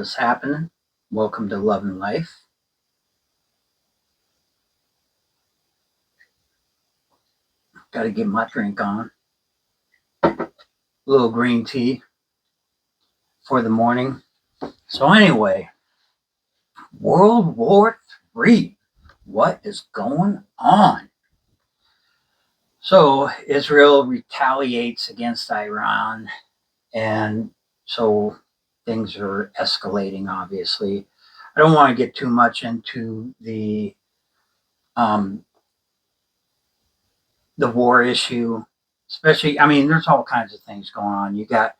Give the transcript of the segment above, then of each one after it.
What's happening? Welcome to Love and Life. Got to get my drink on. A little green tea for the morning. So, anyway, World War III. What is going on? So, Israel retaliates against Iran, and so things are escalating, obviously. I don't want to get too much into um, the war issue, especially, there's all kinds of things going on. You got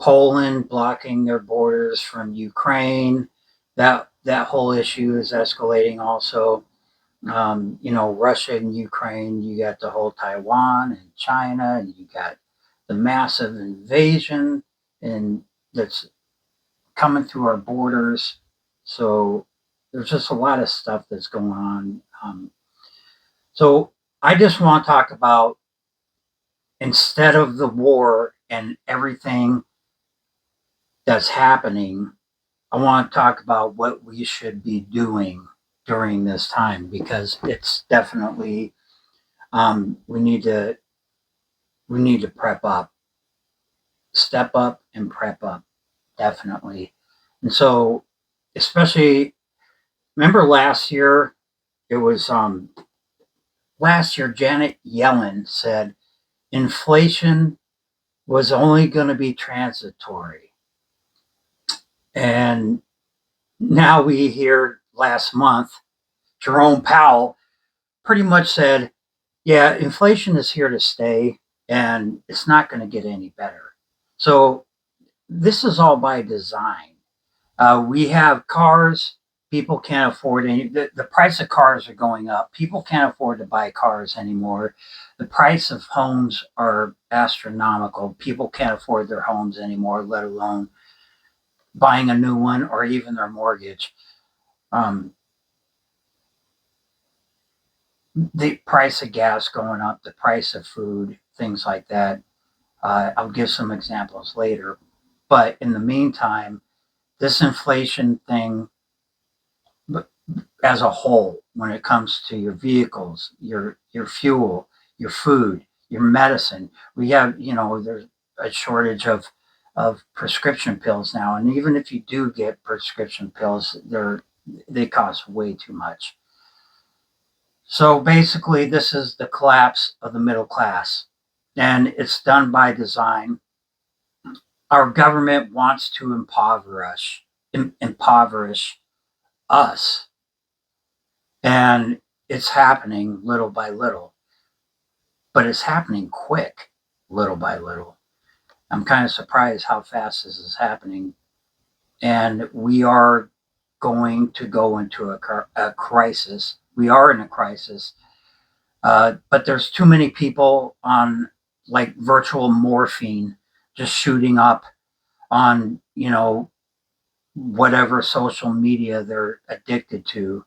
Poland blocking their borders from Ukraine. That whole issue is escalating also. Russia and Ukraine, you got the whole Taiwan and China, and you got the massive invasion and that's coming through our borders. So there's just a lot of stuff that's going on. So I just want to talk about, instead of the war and everything that's happening, I want to talk about what we should be doing during this time, because it's definitely we need to prep up, step up, and prep up, definitely. And so, especially, remember last year, it was last year Janet Yellen said inflation was only going to be transitory, and now we hear last month Jerome Powell pretty much said, yeah, inflation is here to stay and it's not going to get any better. So this is all by design. We have cars. People can't afford any. The price of cars are going up. People can't afford to buy cars anymore. The price of homes are astronomical. People can't afford their homes anymore, let alone buying a new one or even their mortgage. Um, the price of gas going up, the price of food, things like that. I'll give some examples later. But in the meantime, this inflation thing as a whole, when it comes to your vehicles, your fuel, your food, your medicine, we have, there's a shortage of prescription pills now. And even if you do get prescription pills, they cost way too much. So basically, this is the collapse of the middle class, and it's done by design. Our government wants to impoverish us, and it's happening little by little, but it's happening quick, little by little. I'm kind of surprised how fast this is happening, and we are going to go into a crisis. We are in a crisis. But there's too many people on like virtual morphine, just shooting up on, whatever social media they're addicted to.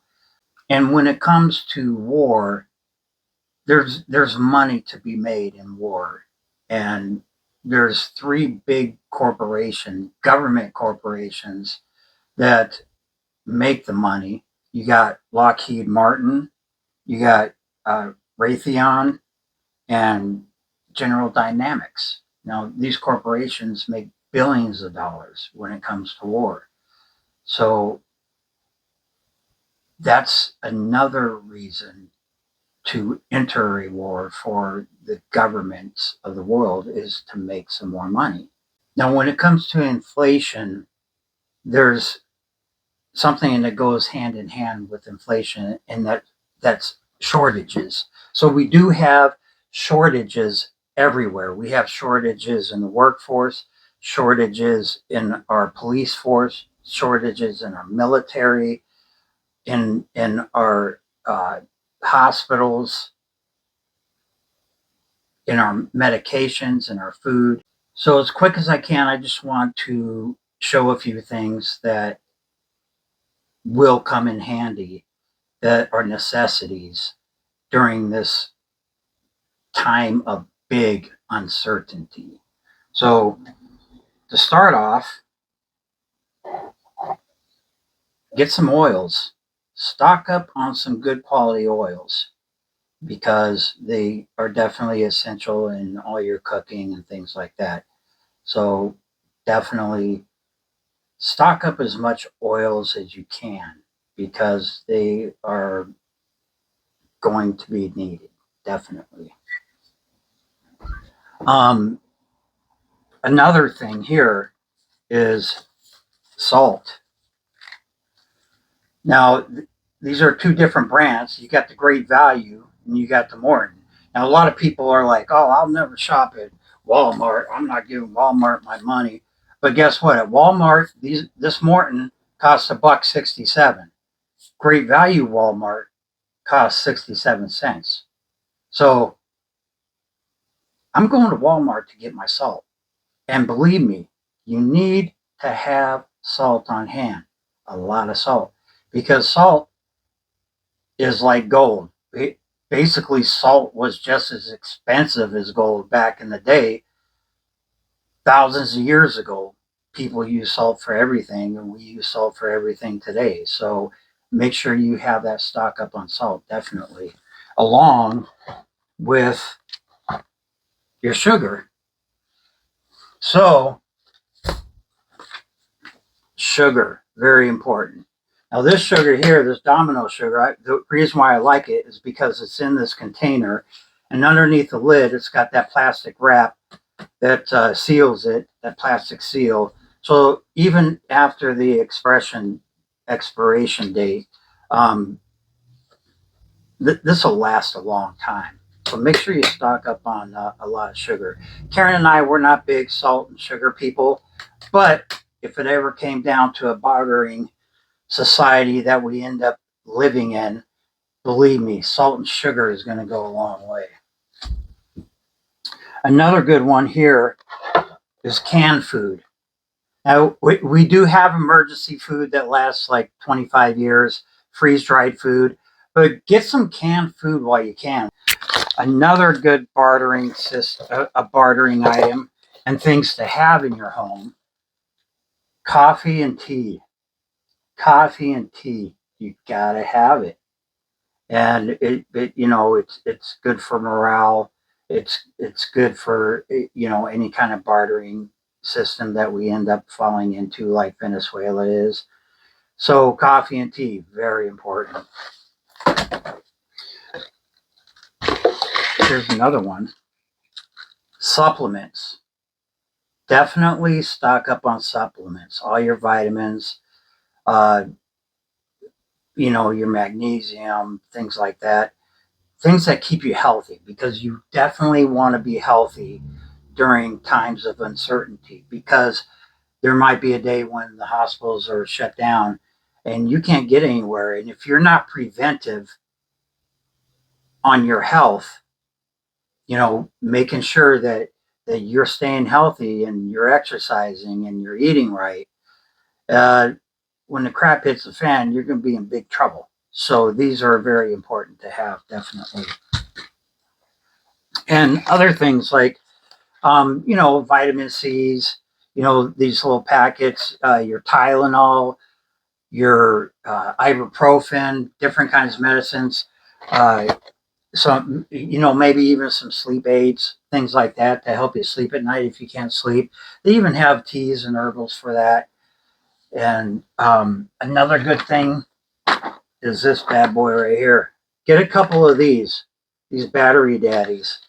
And when it comes to war, there's money to be made in war. And there's three big government corporations that make the money. You got Lockheed Martin, you got Raytheon, and General Dynamics. Now, these corporations make billions of dollars when it comes to war. So that's another reason to enter a war for the governments of the world, is to make some more money. Now, when it comes to inflation, there's something that goes hand in hand with inflation, and that's shortages. So we do have shortages everywhere. We have shortages in the workforce, shortages in our police force, shortages in our military, in our hospitals, in our medications, in our food. So as quick as I can, I just want to show a few things that will come in handy, that are necessities during this time of big uncertainty. So, to start off, Get some oils. Stock up on some good quality oils because they are definitely essential in all your cooking and things like that. So definitely stock up as much oils as you can because they are going to be needed, definitely. Um, Another thing here is salt. Now, these are two different brands. You got the Great Value and you got the Morton. Now, a lot of people are like, "Oh, I'll never shop at Walmart. I'm not giving Walmart my money." But guess what? At Walmart, this Morton costs $1.67. Great Value Walmart costs 67 cents. So I'm going to Walmart to get my salt. And believe me, you need to have salt on hand, a lot of salt, because salt is like gold. Basically, salt was just as expensive as gold back in the day, thousands of years ago. People use salt for everything, and we use salt for everything today. So make sure you have that stock up on salt, definitely, along with your sugar. So, sugar, very important. Now, this sugar here, this domino sugar, the reason why I like it is because it's in this container, and underneath the lid, it's got that plastic wrap that seals it, that plastic seal. So even after the expiration date, um, this will last a long time. So make sure you stock up on a lot of sugar. Karen and I were not big salt and sugar people, but if it ever came down to a bartering society that we end up living in, believe me, salt and sugar is going to go a long way. Another good one here is canned food. Now, we do have emergency food that lasts like 25 years, freeze dried food, but get some canned food while you can. Another good a bartering item and things to have in your home: coffee and tea. Coffee and tea, you gotta have it, and it's good for morale. It's good for any kind of bartering system that we end up falling into, like Venezuela is. So coffee and tea, very important. Here's another one: supplements. Definitely stock up on supplements, all your vitamins, uh, your magnesium, things like that. Things that keep you healthy, because you definitely want to be healthy during times of uncertainty, because there might be a day when the hospitals are shut down and you can't get anywhere. And if you're not preventive on your health, making sure that you're staying healthy and you're exercising and you're eating right, uh, when the crap hits the fan, you're going to be in big trouble. So these are very important to have, definitely. And other things like, vitamin C's, these little packets, your Tylenol, your ibuprofen, different kinds of medicines, maybe even some sleep aids, things like that to help you sleep at night if you can't sleep. They even have teas and herbals for that. And another good thing is this bad boy right here. Get a couple of these battery daddies.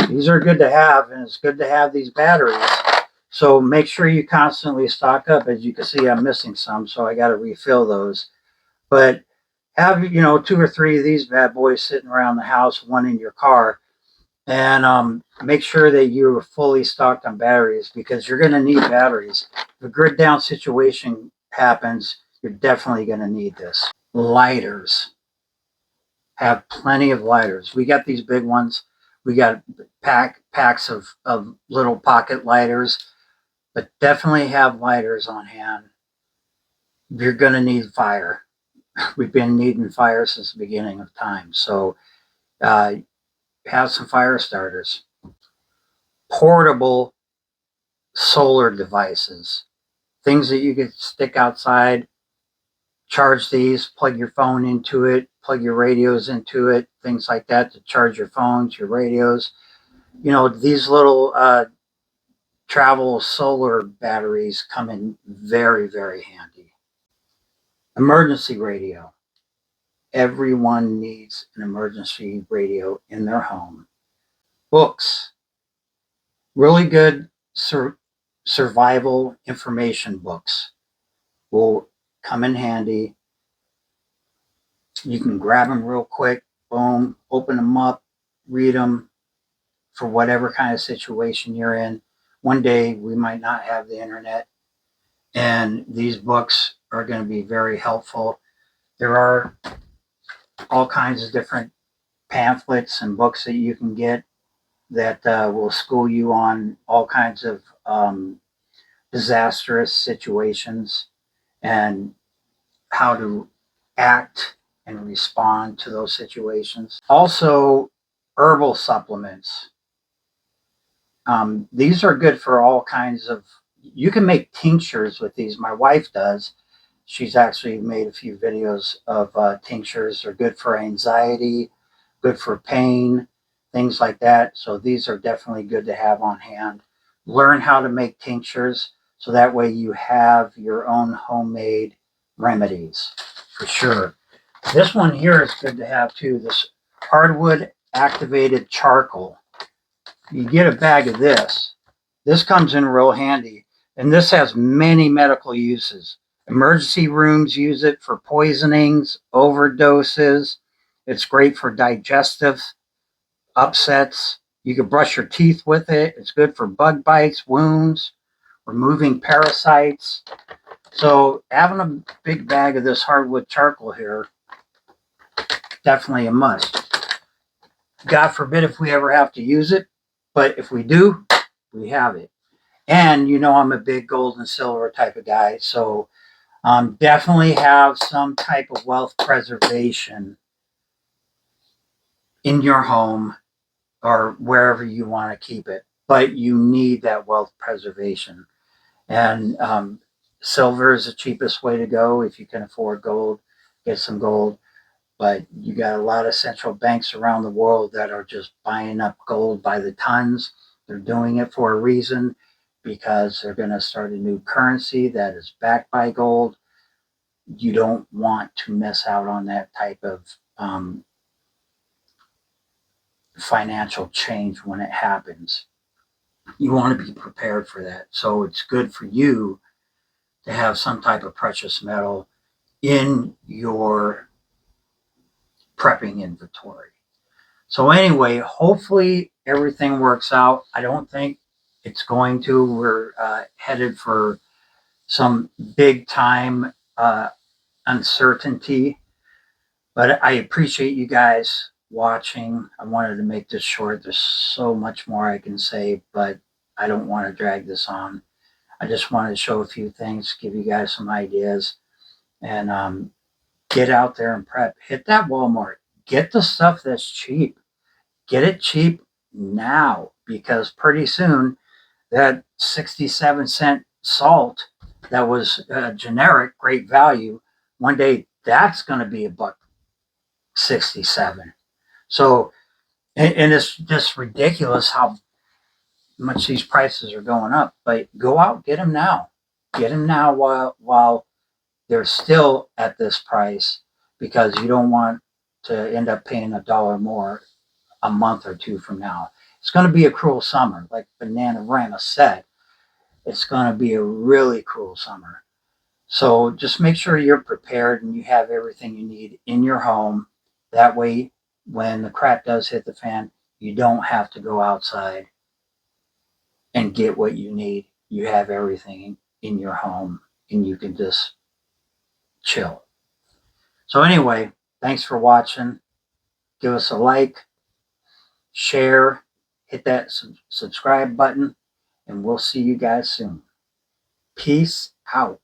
These are good to have, and it's good to have these batteries. So make sure you constantly stock up. As you can see, I'm missing some, so I got to refill those. But have, two or three of these bad boys sitting around the house, one in your car, and make sure that you're fully stocked on batteries, because you're going to need batteries. If a grid down situation happens, you're definitely going to need this. Lighters. Have plenty of lighters. We got these big ones. We got packs of little pocket lighters, but definitely have lighters on hand. You're going to need fire. We've been needing fire since the beginning of time. So uh, have some fire starters. Portable solar devices, things that you could stick outside charge these, plug your phone into it, plug your radios into it, things like that to charge your phones, your radios. You know, these little travel solar batteries come in very, very handy. Emergency radio. Everyone needs an emergency radio in their home. Books. Really good survival information books will come in handy. You can grab them real quick, boom, open them up, read them for whatever kind of situation you're in. One day we might not have the internet, and these books are going to be very helpful. There are all kinds of different pamphlets and books that you can get that will school you on all kinds of disastrous situations and how to act and respond to those situations. Also, herbal supplements. These are good for all kinds of. You can make tinctures with these. My wife does. She's actually made a few videos of tinctures. They're good for anxiety, good for pain, things like that. So these are definitely good to have on hand. Learn how to make tinctures so that way you have your own homemade remedies for sure. This one here is good to have too. This hardwood activated charcoal. You get a bag of this. This comes in real handy, and this has many medical uses. Emergency rooms use it for poisonings, overdoses. It's great for digestive upsets. You can brush your teeth with it. It's good for bug bites, wounds, removing parasites. So having a big bag of this hardwood charcoal here, definitely a must. God forbid if we ever have to use it, but if we do, we have it. And you know I'm a big gold and silver type of guy, so definitely have some type of wealth preservation in your home or wherever you want to keep it. But you need that wealth preservation. And silver is the cheapest way to go. If you can afford gold, get some gold. But you got a lot of central banks around the world that are just buying up gold by the tons. They're doing it for a reason because they're going to start a new currency that is backed by gold. You don't want to miss out on that type of financial change when it happens. You want to be prepared for that. So it's good for you to have some type of precious metal in your prepping inventory. So anyway, hopefully everything works out. I don't think it's going to. We're headed for some big time uncertainty, but I appreciate you guys watching. I wanted to make this short. There's so much more I can say, but I don't want to drag this on. I just wanted to show a few things, give you guys some ideas, and get out there and prep. Hit that Walmart. Get the stuff that's cheap. Get it cheap now because pretty soon that 67-cent salt that was generic, great value, one day that's going to be a buck 67. So, and it's just ridiculous how much these prices are going up. But go out, get them now. Get them now while they're still at this price because you don't want to end up paying $1 more a month or two from now. It's going to be a cruel summer, like Bananarama said. It's going to be a really cruel summer. So just make sure you're prepared and you have everything you need in your home. That way, when the crap does hit the fan, you don't have to go outside and get what you need. You have everything in your home and you can just chill. So anyway, thanks for watching. Give us a like, share, hit that subscribe button, and we'll see you guys soon. Peace out.